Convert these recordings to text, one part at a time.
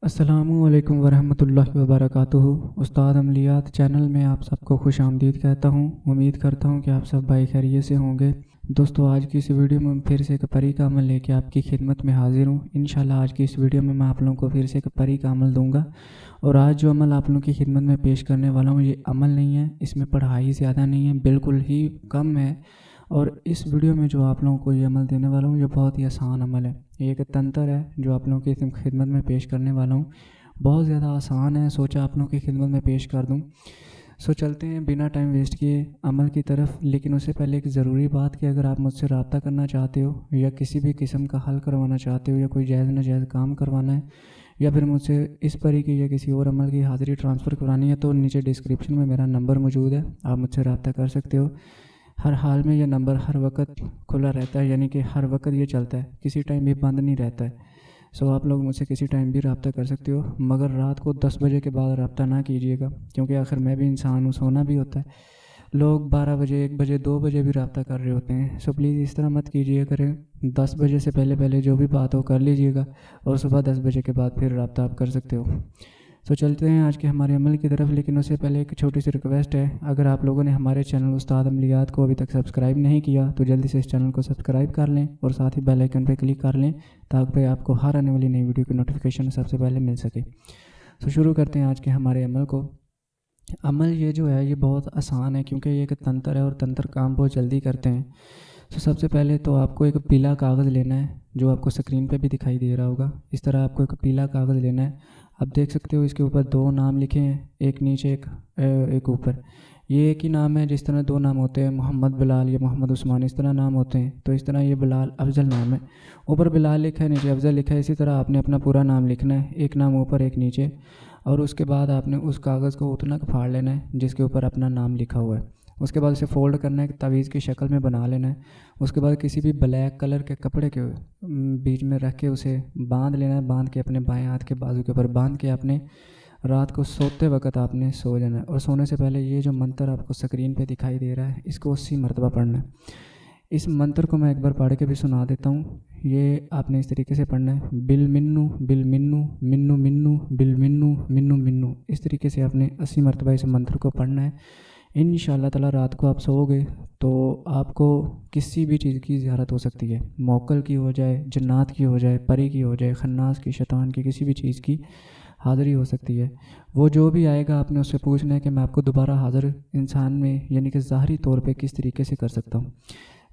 अस्सलामु अलैकुम वरहमतुल्लाहि वबरकातुहू। उस्ताद अमलियात चैनल में आप सबको खुश आमदीद कहता हूँ। उम्मीद करता हूँ कि आप सब भाई खैरियत से होंगे। दोस्तों, आज की इस वीडियो में फिर से एक परी का अमल लेके आपकी खिदमत में हाजिर हूँ। इंशाल्लाह आज की इस वीडियो में मैं आप लोगों को फिर से एक परी का अमल दूंगा। और आज जो अमल आप लोगों की खिदमत में पेश करने वाला हूँ, ये अमल नहीं है, इसमें पढ़ाई ज़्यादा नहीं है, बिल्कुल ही कम है। और इस वीडियो में जो आप लोगों को ये अमल देने वाला हूँ, ये बहुत ही आसान अमल है। ये एक तंत्र है जो आप लोगों की खिदमत में पेश करने वाला हूँ। बहुत ज़्यादा आसान है, सोचा आप लोगों की खिदमत में पेश कर दूँ। सो चलते हैं बिना टाइम वेस्ट किए अमल की तरफ। लेकिन उससे पहले एक ज़रूरी बात कि अगर आप मुझसे रब्ता करना चाहते हो या किसी भी किस्म का हल करवाना चाहते हो या कोई जायज़ नाजायज़ काम करवाना है या फिर मुझसे इस परी की या किसी और अमल की हाज़िरी ट्रांसफ़र करानी है, तो नीचे डिस्क्रिप्शन में मेरा नंबर मौजूद है, आप मुझसे रब्ता कर सकते हो। हर हाल में यह नंबर हर वक्त खुला रहता है, यानी कि हर वक्त ये चलता है, किसी टाइम भी बंद नहीं रहता है। सो आप लोग मुझसे किसी टाइम भी रब्ता कर सकते हो, मगर रात को 10 बजे के बाद रब्ता ना कीजिएगा, क्योंकि आखिर मैं भी इंसान हूँ, सोना भी होता है। लोग 12 बजे, 1 बजे, 2 बजे भी रब्ता कर रहे होते हैं। सो प्लीज़ इस तरह मत कीजिए करें। 10 बजे से पहले पहले जो भी बात हो कर लीजिएगा और सुबह 10 बजे के बाद फिर रब्ता आप कर सकते हो। सो चलते हैं आज के हमारे अमल की तरफ। लेकिन उससे पहले एक छोटी सी रिक्वेस्ट है, अगर आप लोगों ने हमारे चैनल उस्ताद अमलियात को अभी तक सब्सक्राइब नहीं किया तो जल्दी से इस चैनल को सब्सक्राइब कर लें और साथ ही बेल आइकन पर क्लिक कर लें, ताकि आपको हर आने वाली नई वीडियो की नोटिफिकेशन सबसे पहले मिल सके। तो शुरू करते हैं आज के हमारे अमल को। अमल ये जो है ये बहुत आसान है, क्योंकि ये एक तंत्र है और तंत्र काम बहुत जल्दी करते हैं। तो सबसे पहले तो आपको एक पीला कागज़ लेना है, जो आपको स्क्रीन पे भी दिखाई दे रहा होगा। इस तरह आपको एक पीला कागज़ लेना है। आप देख सकते हो इसके ऊपर 2 नाम लिखे हैं, एक नीचे एक ऊपर। ये एक ही नाम है, जिस तरह 2 नाम होते हैं, मोहम्मद बिलाल या मोहम्मद उस्मान, इस तरह नाम होते हैं। तो इस तरह ये बिलाल अफजल नाम है, ऊपर बिलाल लिखा है, नीचे अफजल लिखा है। इसी तरह आपने अपना पूरा नाम लिखना है, एक नाम ऊपर एक नीचे। और उसके बाद आपने उस कागज़ को उतना फाड़ लेना है जिसके ऊपर अपना नाम लिखा हुआ है। उसके बाद उसे फ़ोल्ड करना है, तावीज़ की शक्ल में बना लेना है। उसके बाद किसी भी ब्लैक कलर के कपड़े के बीच में रख के उसे बांध लेना है। बांध के अपने बाएं हाथ के बाजू के ऊपर बांध के आपने रात को सोते वक्त आपने सो जाना है। और सोने से पहले ये जो मंत्र आपको स्क्रीन पे दिखाई दे रहा है, इसको 80 मरतबा पढ़ना है। इस मंत्र को मैं एक बार पढ़ के भी सुना देता हूँ। ये आपने इस तरीके से पढ़ना है, बिल मिन्नू मिन्नू मिन्नू बिल मिन्नू मिन्नू मिन्नू। इस तरीके से आपने 80 मरतबा इस मंत्र को पढ़ना है। इंशाअल्लाह ताला रात को आप सोओगे तो आपको किसी भी चीज़ की ज़ियारत हो सकती है, मौक्कल की हो जाए, जन्नात की हो जाए, परी की हो जाए, खन्नास की, शैतान की, किसी भी चीज़ की हाज़िरी हो सकती है। वो जो भी आएगा आपने उससे पूछना है कि मैं आपको दोबारा हाज़िर इंसान में, यानी कि ज़ाहरी तौर पे किस तरीके से कर सकता हूँ।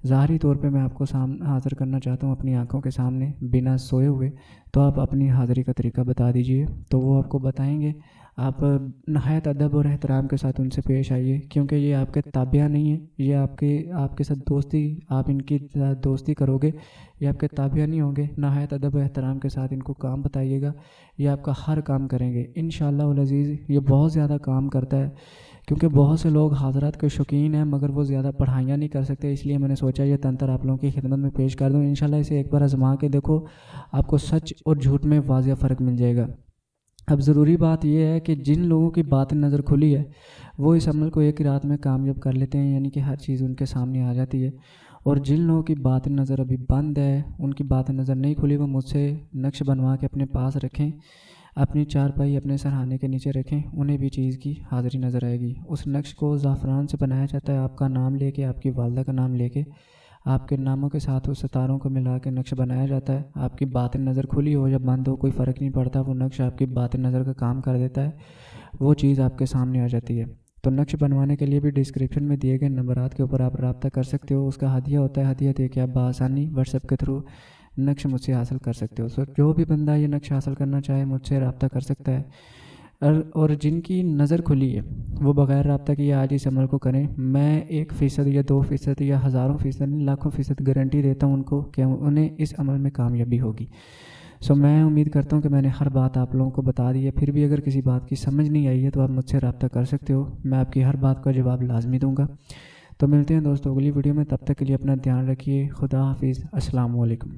ज़ाहरी तौर पे मैं आपको हाज़िर करना चाहता हूँ अपनी आँखों के सामने बिना सोए हुए। तो आप अपनी हाज़िरी का तरीका बता दीजिए, तो वो आपको बताएंगे। आप नहायत अदब और एहतराम के साथ उनसे पेश आइए, क्योंकि ये आपके ताबिया नहीं है, ये आपके साथ दोस्ती, आप इनकी साथ दोस्ती करोगे, ये आपके ताबिया नहीं होंगे। नहायत अदब और एहतराम के साथ इनको काम बताइएगा, ये आपका हर काम करेंगे इंशाअल्लाह उल अज़ीज़। ये बहुत ज़्यादा काम करता है, क्योंकि बहुत से लोग हाज़रात के शौकीन हैं मगर वो ज़्यादा पढ़ाइयाँ नहीं कर सकते, इसलिए मैंने सोचा ये तंत्र आप लोगों की खिदमत में पेश कर दूँ। इंशाल्लाह इसे एक बार आजमा के देखो, आपको सच और झूठ में वाज़िया फ़र्क मिल जाएगा। अब ज़रूरी बात यह है कि जिन लोगों की बात नज़र खुली है वो इस अमल को एक ही रात में कामयाब कर लेते हैं, यानी कि हर चीज़ उनके सामने आ जाती है। और जिन लोगों की बात नज़र अभी बंद है, उनकी बात नज़र नहीं खुली, वो मुझसे नक्श बनवा के अपने पास रखें, अपनी चारपाई अपने सरहाने के नीचे रखें, उन्हें भी चीज़ की हाज़िरी नज़र आएगी। उस नक्श को ज़ाफ़रान से बनाया जाता है, आपका नाम लेके, आपकी वालदा का नाम लेके, आपके नामों के साथ उस सितारों को मिला के नक्श बनाया जाता है। आपकी बातें नज़र खुली हो या बंद हो, कोई फ़र्क नहीं पड़ता, वो नक्श आपकी बातें नज़र का काम कर देता है, वो चीज़ आपके सामने आ जाती है। तो नक्श बनवाने के लिए भी डिस्क्रिप्शन में दिए गए नंबरात के ऊपर आप रब्ता कर सकते हो। उसका हदिया होता है, हदिया दे के आप बआसानी व्हाट्सएप के थ्रू नक्श मुझसे हासिल कर सकते हो। सो जो भी बंदा ये नक्श हासिल करना चाहे मुझसे रब्ता कर सकता है। और जिनकी नज़र खुली है वो बग़ैर रब्ता किए आज इस अमल को करें। मैं 1% या 2% या हज़ारों फ़ीसद नहीं, लाखों फ़ीसद गारंटी देता हूँ उनको कि उन्हें इस अमल में कामयाबी होगी। सो मैं उम्मीद करता हूँ कि मैंने हर बात आप लोगों को बता दी है। फिर भी अगर किसी बात की समझ नहीं आई है तो आप मुझसे रब्ता कर सकते हो, मैं आपकी हर बात का जवाब लाजमी दूँगा। तो मिलते हैं दोस्तों अगली वीडियो में, तब तक के लिए अपना ध्यान रखिए। खुदा हाफिज़, अस्सलाम वालेकुम।